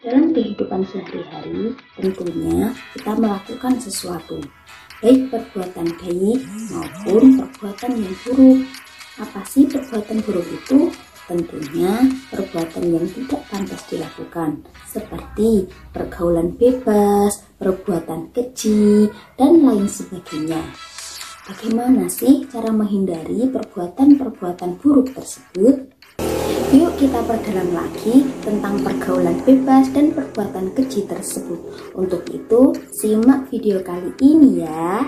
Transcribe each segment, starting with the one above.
Dalam kehidupan sehari-hari, tentunya kita melakukan sesuatu, baik perbuatan baik maupun perbuatan yang buruk. Apa sih perbuatan buruk itu? Tentunya perbuatan yang tidak pantas dilakukan, seperti pergaulan bebas, perbuatan keji, dan lain sebagainya. Bagaimana sih cara menghindari perbuatan-perbuatan buruk tersebut? Yuk kita perdalam lagi tentang pergaulan bebas dan perbuatan keji tersebut. Untuk itu, simak video kali ini ya.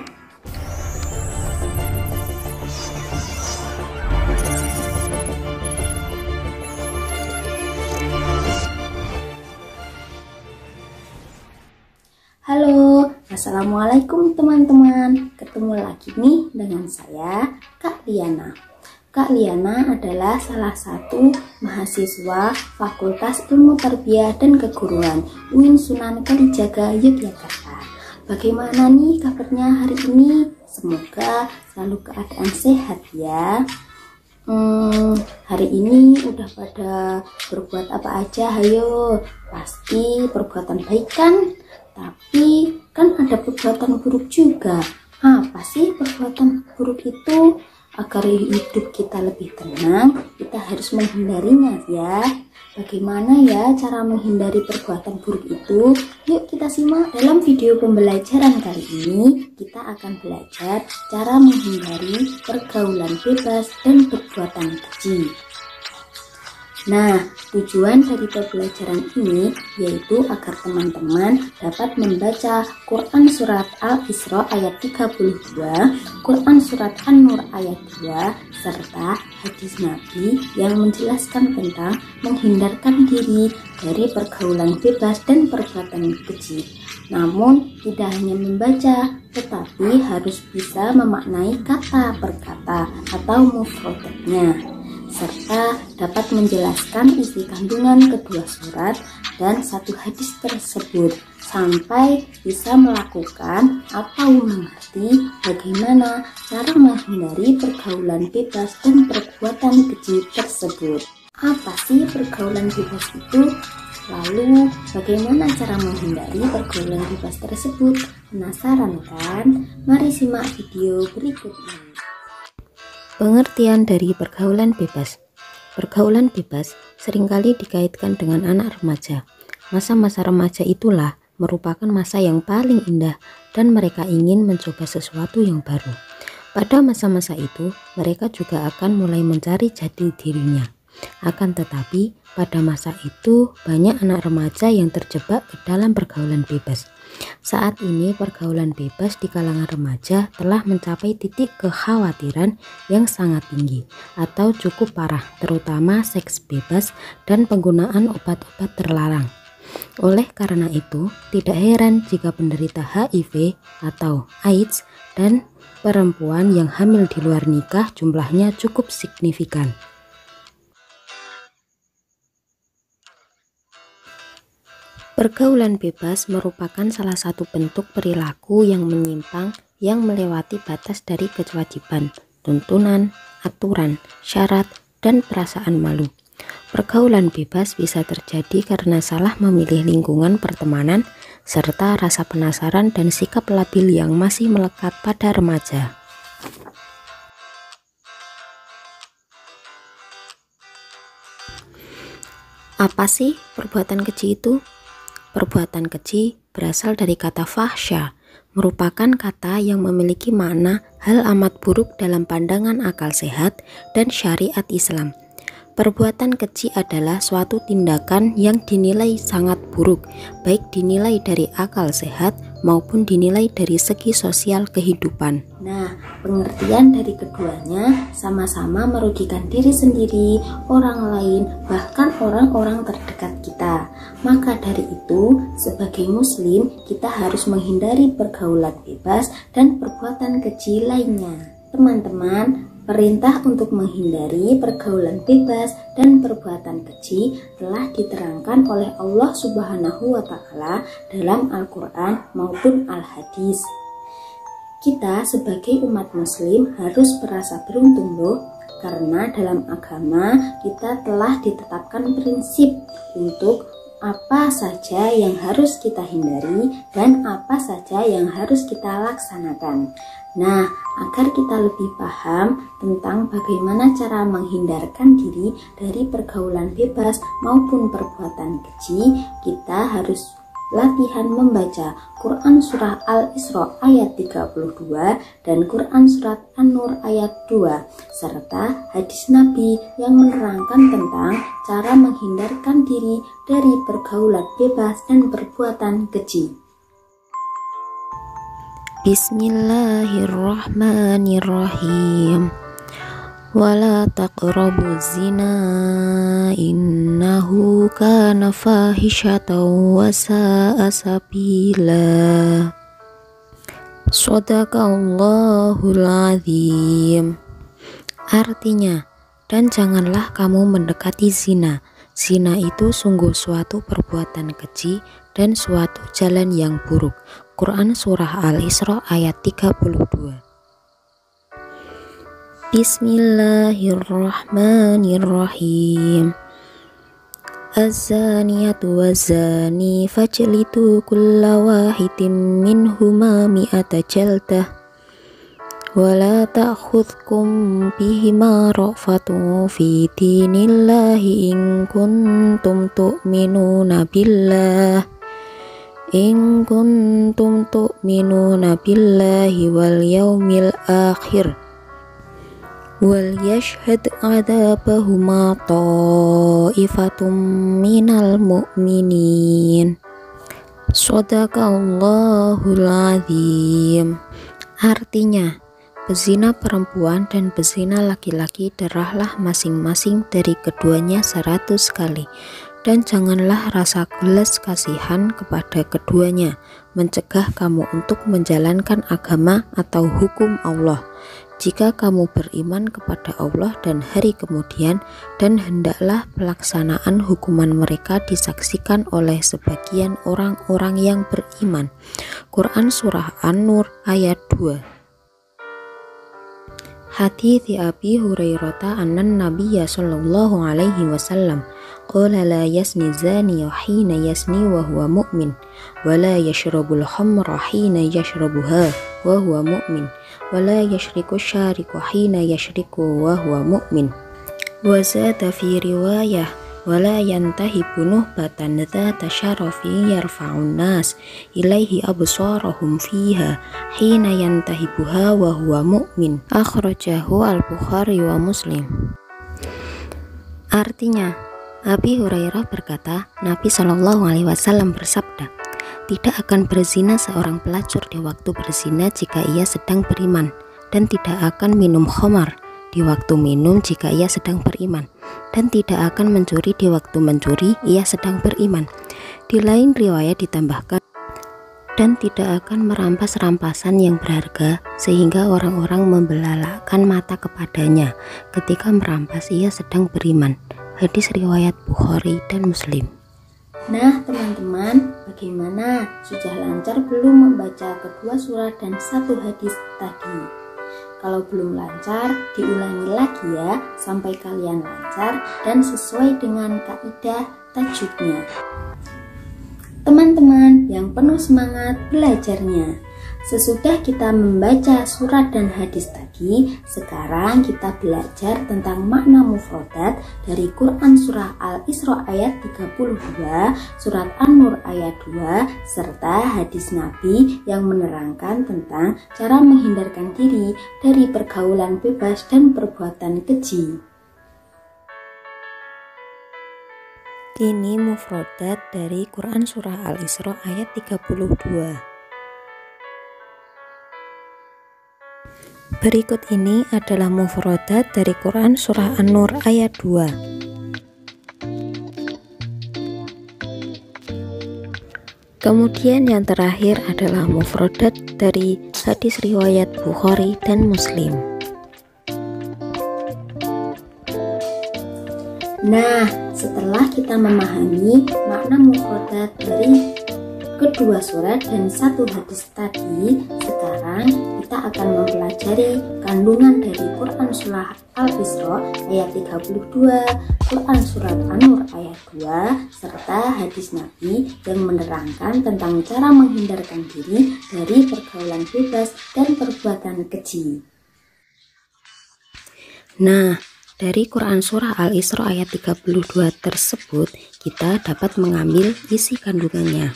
Halo, assalamualaikum teman-teman. Ketemu lagi nih dengan saya, Kak Liana. Kak Liana adalah salah satu mahasiswa Fakultas Ilmu Tarbiyah dan Keguruan UIN Sunan Kalijaga, Yogyakarta. Bagaimana nih kabarnya hari ini? Semoga selalu keadaan sehat ya. Hari ini udah pada berbuat apa aja? Hayo, pasti perbuatan baik kan? Tapi kan ada perbuatan buruk juga. Apa sih perbuatan buruk itu? Agar hidup kita lebih tenang, kita harus menghindarinya ya. Bagaimana ya cara menghindari perbuatan buruk itu? Yuk kita simak dalam video pembelajaran kali ini. Kita akan belajar cara menghindari pergaulan bebas dan perbuatan keji. Nah, tujuan dari pembelajaran ini yaitu agar teman-teman dapat membaca Quran Surat Al-Isra ayat 32, Quran Surat An-Nur ayat 2, serta hadis Nabi yang menjelaskan tentang menghindarkan diri dari pergaulan bebas dan perbuatan keji. Namun, tidak hanya membaca, tetapi harus bisa memaknai kata per kata atau mufradatnya, serta dapat menjelaskan isi kandungan kedua surat dan satu hadis tersebut, sampai bisa melakukan atau mengerti bagaimana cara menghindari pergaulan bebas dan perbuatan keji tersebut. Apa sih pergaulan bebas itu? Lalu, bagaimana cara menghindari pergaulan bebas tersebut? Penasaran kan? Mari simak video berikut ini. Pengertian dari pergaulan bebas. Pergaulan bebas seringkali dikaitkan dengan anak remaja. Masa-masa remaja itulah merupakan masa yang paling indah dan mereka ingin mencoba sesuatu yang baru. Pada masa-masa itu, mereka juga akan mulai mencari jati dirinya. Akan tetapi, pada masa itu banyak anak remaja yang terjebak ke dalam pergaulan bebas. Saat ini pergaulan bebas di kalangan remaja telah mencapai titik kekhawatiran yang sangat tinggi atau cukup parah, terutama seks bebas dan penggunaan obat-obat terlarang. Oleh karena itu, tidak heran jika penderita HIV atau AIDS dan perempuan yang hamil di luar nikah jumlahnya cukup signifikan. Pergaulan bebas merupakan salah satu bentuk perilaku yang menyimpang yang melewati batas dari kewajiban, tuntunan, aturan, syarat, dan perasaan malu. Pergaulan bebas bisa terjadi karena salah memilih lingkungan pertemanan, serta rasa penasaran dan sikap labil yang masih melekat pada remaja. Apa sih perbuatan keji itu? Perbuatan keji berasal dari kata fahsya, merupakan kata yang memiliki makna hal amat buruk dalam pandangan akal sehat dan syariat Islam. Perbuatan keji adalah suatu tindakan yang dinilai sangat buruk, baik dinilai dari akal sehat maupun dinilai dari segi sosial kehidupan. Nah, pengertian dari keduanya sama-sama merugikan diri sendiri, orang lain, bahkan orang-orang terdekat kita. Maka dari itu, sebagai muslim, kita harus menghindari pergaulan bebas dan perbuatan keji lainnya. Teman-teman, perintah untuk menghindari pergaulan bebas dan perbuatan keji telah diterangkan oleh Allah Subhanahu wa Ta'ala dalam Al-Quran maupun Al-Hadis. Kita sebagai umat muslim harus merasa beruntung loh, karena dalam agama kita telah ditetapkan prinsip untuk apa saja yang harus kita hindari dan apa saja yang harus kita laksanakan. Nah, agar kita lebih paham tentang bagaimana cara menghindarkan diri dari pergaulan bebas maupun perbuatan keji, kita harus latihan membaca Quran Surah Al-Isra ayat 32 dan Quran Surat An-Nur ayat 2 serta hadis Nabi yang menerangkan tentang cara menghindarkan diri dari pergaulan bebas dan perbuatan keji. Bismillahirrahmanirrahim. Wala taqrabu zina innahu kana fahishatan wa sa'a sabila. Shadaqallahul azim. Artinya, dan janganlah kamu mendekati zina. Zina itu sungguh suatu perbuatan keji dan suatu jalan yang buruk. Quran Surah Al-Isra ayat 32. Bismillahirrahmanirrahim. Az-zaniyatu waz-zani fajlidu kulla wahidin minhuma mi'ata jaldah wa la ta'khudhukum bihima ra'fatun fi dinillahi in kuntum tu'minuna billahi wal yaumil akhir wal yashhad adabahuma ta'ifatum minal mu'minin. Shadaqallahul azim. Artinya, bezina perempuan dan bezina laki-laki derahlah masing-masing dari keduanya 100 kali, dan janganlah rasa gelas kasihan kepada keduanya mencegah kamu untuk menjalankan agama atau hukum Allah. Jika kamu beriman kepada Allah dan hari kemudian, dan hendaklah pelaksanaan hukuman mereka disaksikan oleh sebagian orang-orang yang beriman. Quran Surah An-Nur ayat 2. Hadits Abi Hurairah annan Nabiyya sallallahu alaihi wasallam qala la yasni zani hina yasni wa huwa mu'min wa la yashrabul khamra hina yashrabuha wa huwa mu'min wa la yashriku syariku hina yashriku wa huwa mu'min. Wa zada fi riwayah wala yantahibu nuhbatan dzata syarafi yarfa'un nas ilaihi absarahum fiha hina yantahibuha wa huwa mu'min. Akhrajahu al-Bukhari wa Muslim. Artinya, Abi Hurairah berkata, Nabi Shallallahu Alaihi Wasallam bersabda, tidak akan berzina seorang pelacur di waktu berzina jika ia sedang beriman, dan tidak akan minum khamar di waktu minum jika ia sedang beriman, dan tidak akan mencuri di waktu mencuri ia sedang beriman. Di lain riwayat ditambahkan, dan tidak akan merampas rampasan yang berharga sehingga orang-orang membelalakkan mata kepadanya ketika merampas ia sedang beriman. Hadis riwayat Bukhari dan Muslim. Nah teman-teman, bagaimana? Sudah lancar belum membaca kedua surat dan satu hadis tadi? Kalau belum lancar, diulangi lagi ya, sampai kalian lancar dan sesuai dengan kaidah tajwidnya. Teman-teman yang penuh semangat belajarnya, sesudah kita membaca surat dan hadis tadi, sekarang kita belajar tentang makna mufradat dari Quran Surah Al-Isra ayat 32, Surat An-Nur ayat 2, serta hadis Nabi yang menerangkan tentang cara menghindarkan diri dari pergaulan bebas dan perbuatan keji. Ini mufradat dari Quran Surah Al-Isra ayat 32. Berikut ini adalah mufradat dari Quran Surah An-Nur ayat 2. Kemudian yang terakhir adalah mufradat dari hadis riwayat Bukhari dan Muslim. Nah, setelah kita memahami makna mufradat dari kedua surat dan satu hadis tadi, sekarang sekarang kita akan mempelajari kandungan dari Quran Surah Al-Isra ayat 32, Quran Surat An-Nur ayat 2, serta hadis Nabi yang menerangkan tentang cara menghindarkan diri dari pergaulan bebas dan perbuatan keji. Nah, dari Quran Surah Al-Isra ayat 32 tersebut kita dapat mengambil isi kandungannya.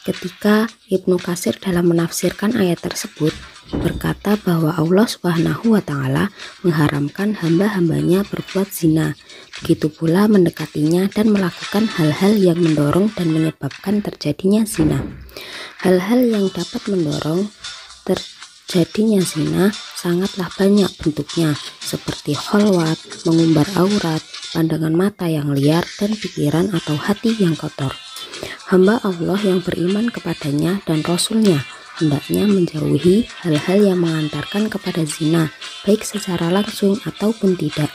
Ketika Ibnu Katsir dalam menafsirkan ayat tersebut berkata bahwa Allah Subhanahu wa Ta'ala mengharamkan hamba-hambanya berbuat zina, begitu pula mendekatinya dan melakukan hal-hal yang mendorong dan menyebabkan terjadinya zina. Hal-hal yang dapat mendorong terjadinya zina sangatlah banyak bentuknya, seperti kholwat, mengumbar aurat, pandangan mata yang liar, dan pikiran atau hati yang kotor. Hamba Allah yang beriman kepadanya dan Rasulnya hendaknya menjauhi hal-hal yang mengantarkan kepada zina, baik secara langsung ataupun tidak.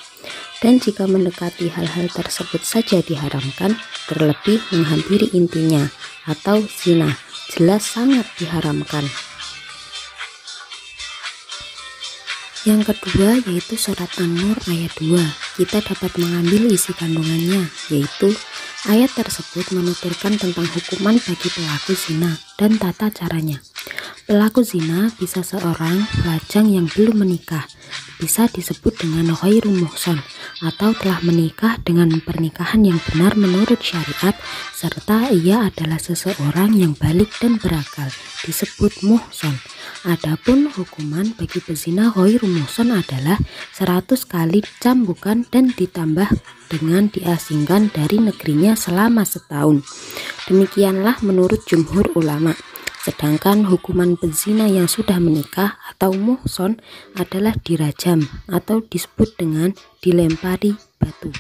Dan jika mendekati hal-hal tersebut saja diharamkan, terlebih menghampiri intinya atau zina, jelas sangat diharamkan. Yang kedua yaitu surat An-Nur ayat 2. Kita dapat mengambil isi kandungannya, yaitu ayat tersebut menuturkan tentang hukuman bagi pelaku zina dan tata caranya. Pelaku zina bisa seorang lajang yang belum menikah, bisa disebut dengan ghairu muhsan, atau telah menikah dengan pernikahan yang benar menurut syariat, serta ia adalah seseorang yang balik dan berakal, disebut muhsan. Adapun hukuman bagi pezina ghairu muhsan adalah 100 kali cambukan dan ditambah dengan diasingkan dari negerinya selama setahun. Demikianlah menurut jumhur ulama. Sedangkan hukuman pezina yang sudah menikah atau muhsan adalah dirajam atau disebut dengan dilempari batu.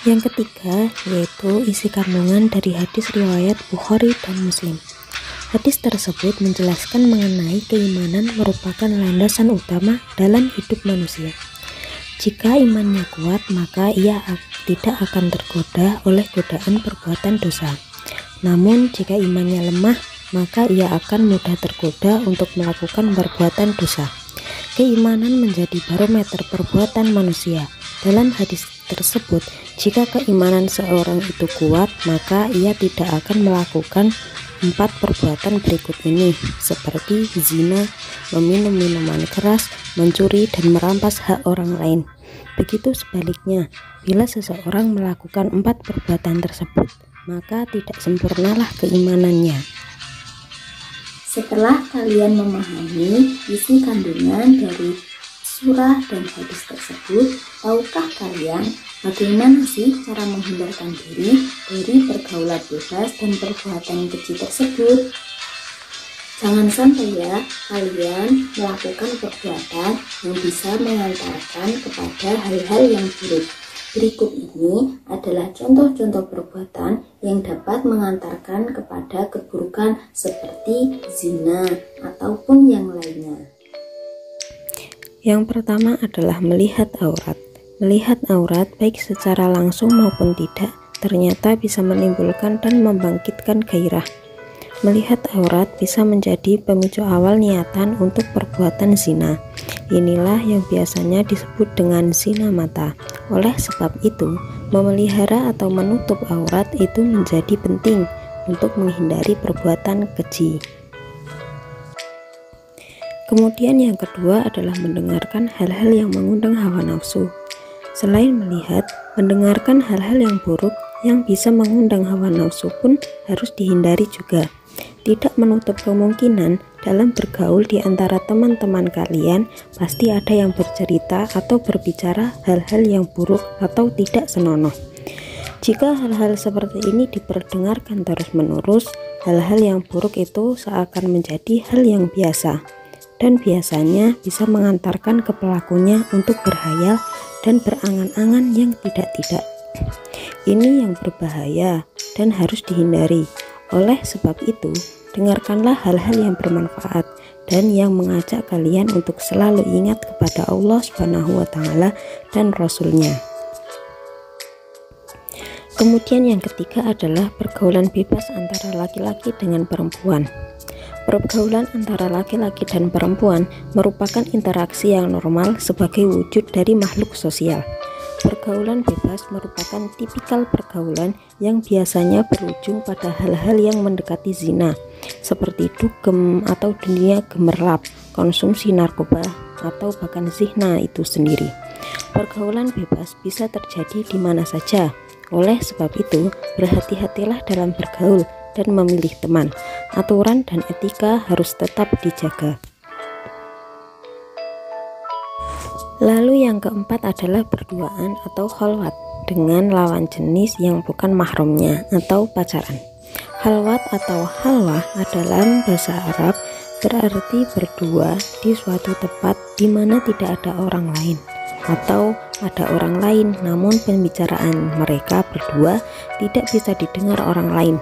Yang ketiga yaitu isi kandungan dari hadis riwayat Bukhari dan Muslim. Hadis tersebut menjelaskan mengenai keimanan merupakan landasan utama dalam hidup manusia. Jika imannya kuat, maka ia tidak akan tergoda oleh godaan perbuatan dosa. Namun jika imannya lemah, maka ia akan mudah tergoda untuk melakukan perbuatan dosa. Keimanan menjadi barometer perbuatan manusia. Dalam hadis tersebut, jika keimanan seorang itu kuat, maka ia tidak akan melakukan 4 perbuatan berikut ini, seperti zina, meminum minuman keras, mencuri, dan merampas hak orang lain. Begitu sebaliknya, bila seseorang melakukan 4 perbuatan tersebut, maka tidak sempurnalah keimanannya. Setelah kalian memahami isi kandungan dari surah dan hadis tersebut, tahukah kalian bagaimana sih cara menghindarkan diri dari pergaulan bebas dan perbuatan keji tersebut? Jangan sampai ya kalian melakukan perbuatan yang bisa mengantarkan kepada hal-hal yang buruk. Berikut ini adalah contoh-contoh perbuatan yang dapat mengantarkan kepada keburukan seperti zina ataupun yang lainnya. Yang pertama adalah melihat aurat. Melihat aurat baik secara langsung maupun tidak ternyata bisa menimbulkan dan membangkitkan gairah. Melihat aurat bisa menjadi pemicu awal niatan untuk perbuatan zina. Inilah yang biasanya disebut dengan zina mata. Oleh sebab itu, memelihara atau menutup aurat itu menjadi penting untuk menghindari perbuatan keji. Kemudian yang kedua adalah mendengarkan hal-hal yang mengundang hawa nafsu. Selain melihat, mendengarkan hal-hal yang buruk yang bisa mengundang hawa nafsu pun harus dihindari juga. Tidak menutup kemungkinan dalam bergaul di antara teman-teman kalian pasti ada yang bercerita atau berbicara hal-hal yang buruk atau tidak senonoh. Jika hal-hal seperti ini diperdengarkan terus-menerus, hal-hal yang buruk itu seakan menjadi hal yang biasa dan biasanya bisa mengantarkan ke pelakunya untuk berhayal dan berangan-angan yang tidak-tidak. Ini yang berbahaya dan harus dihindari. Oleh sebab itu, dengarkanlah hal-hal yang bermanfaat dan yang mengajak kalian untuk selalu ingat kepada Allah Subhanahu wa Ta'ala dan Rasul-Nya. Kemudian yang ketiga adalah pergaulan bebas antara laki-laki dengan perempuan. Pergaulan antara laki-laki dan perempuan merupakan interaksi yang normal sebagai wujud dari makhluk sosial. Pergaulan bebas merupakan tipikal pergaulan yang biasanya berujung pada hal-hal yang mendekati zina, seperti dugem atau dunia gemerlap, konsumsi narkoba, atau bahkan zina itu sendiri. Pergaulan bebas bisa terjadi di mana saja. Oleh sebab itu, berhati-hatilah dalam bergaul dan memilih teman. Aturan dan etika harus tetap dijaga. Lalu yang keempat adalah berduaan atau khalwat dengan lawan jenis yang bukan mahramnya atau pacaran. Khalwat atau halwah adalah bahasa Arab berarti berdua di suatu tempat di mana tidak ada orang lain, atau ada orang lain namun pembicaraan mereka berdua tidak bisa didengar orang lain.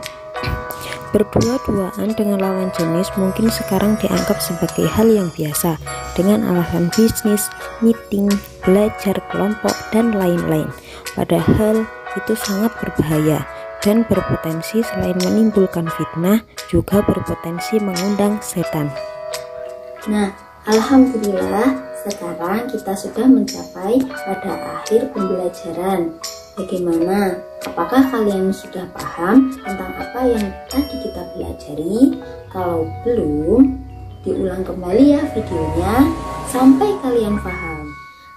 Berdua-duaan dengan lawan jenis mungkin sekarang dianggap sebagai hal yang biasa dengan alasan bisnis, meeting, belajar kelompok, dan lain-lain. Padahal itu sangat berbahaya dan berpotensi selain menimbulkan fitnah juga berpotensi mengundang setan. Nah, alhamdulillah sekarang kita sudah mencapai pada akhir pembelajaran. Bagaimana? Apakah kalian sudah paham tentang apa yang tadi kita pelajari? Kalau belum, diulang kembali ya videonya sampai kalian paham.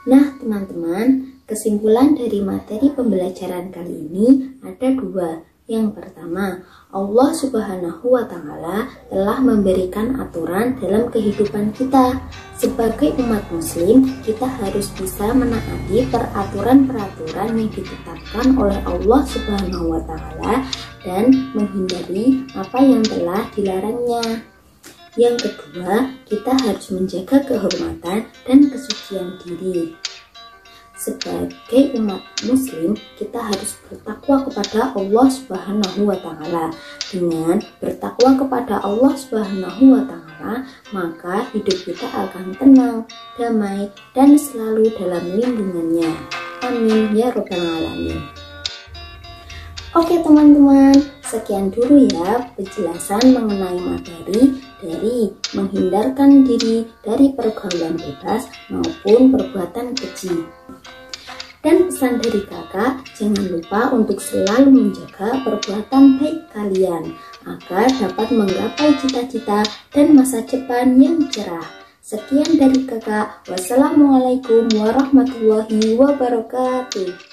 Nah teman-teman, kesimpulan dari materi pembelajaran kali ini ada dua. Yang pertama, Allah Subhanahu wa Ta'ala telah memberikan aturan dalam kehidupan kita. Sebagai umat muslim, kita harus bisa menaati peraturan-peraturan yang ditetapkan oleh Allah Subhanahu wa Ta'ala dan menghindari apa yang telah dilarangnya. Yang kedua, kita harus menjaga kehormatan dan kesucian diri. Sebagai umat muslim, kita harus bertakwa kepada Allah Subhanahu wa Ta'ala. Dengan bertakwa kepada Allah Subhanahu wa Ta'ala, maka hidup kita akan tenang, damai, dan selalu dalam lindungannya. Amin ya Rabbal Alamin. Oke teman-teman, sekian dulu ya penjelasan mengenai materi dari menghindarkan diri dari pergaulan bebas maupun perbuatan keji. Dan pesan dari kakak, jangan lupa untuk selalu menjaga perbuatan baik kalian agar dapat menggapai cita-cita dan masa depan yang cerah. Sekian dari kakak, wassalamualaikum warahmatullahi wabarakatuh.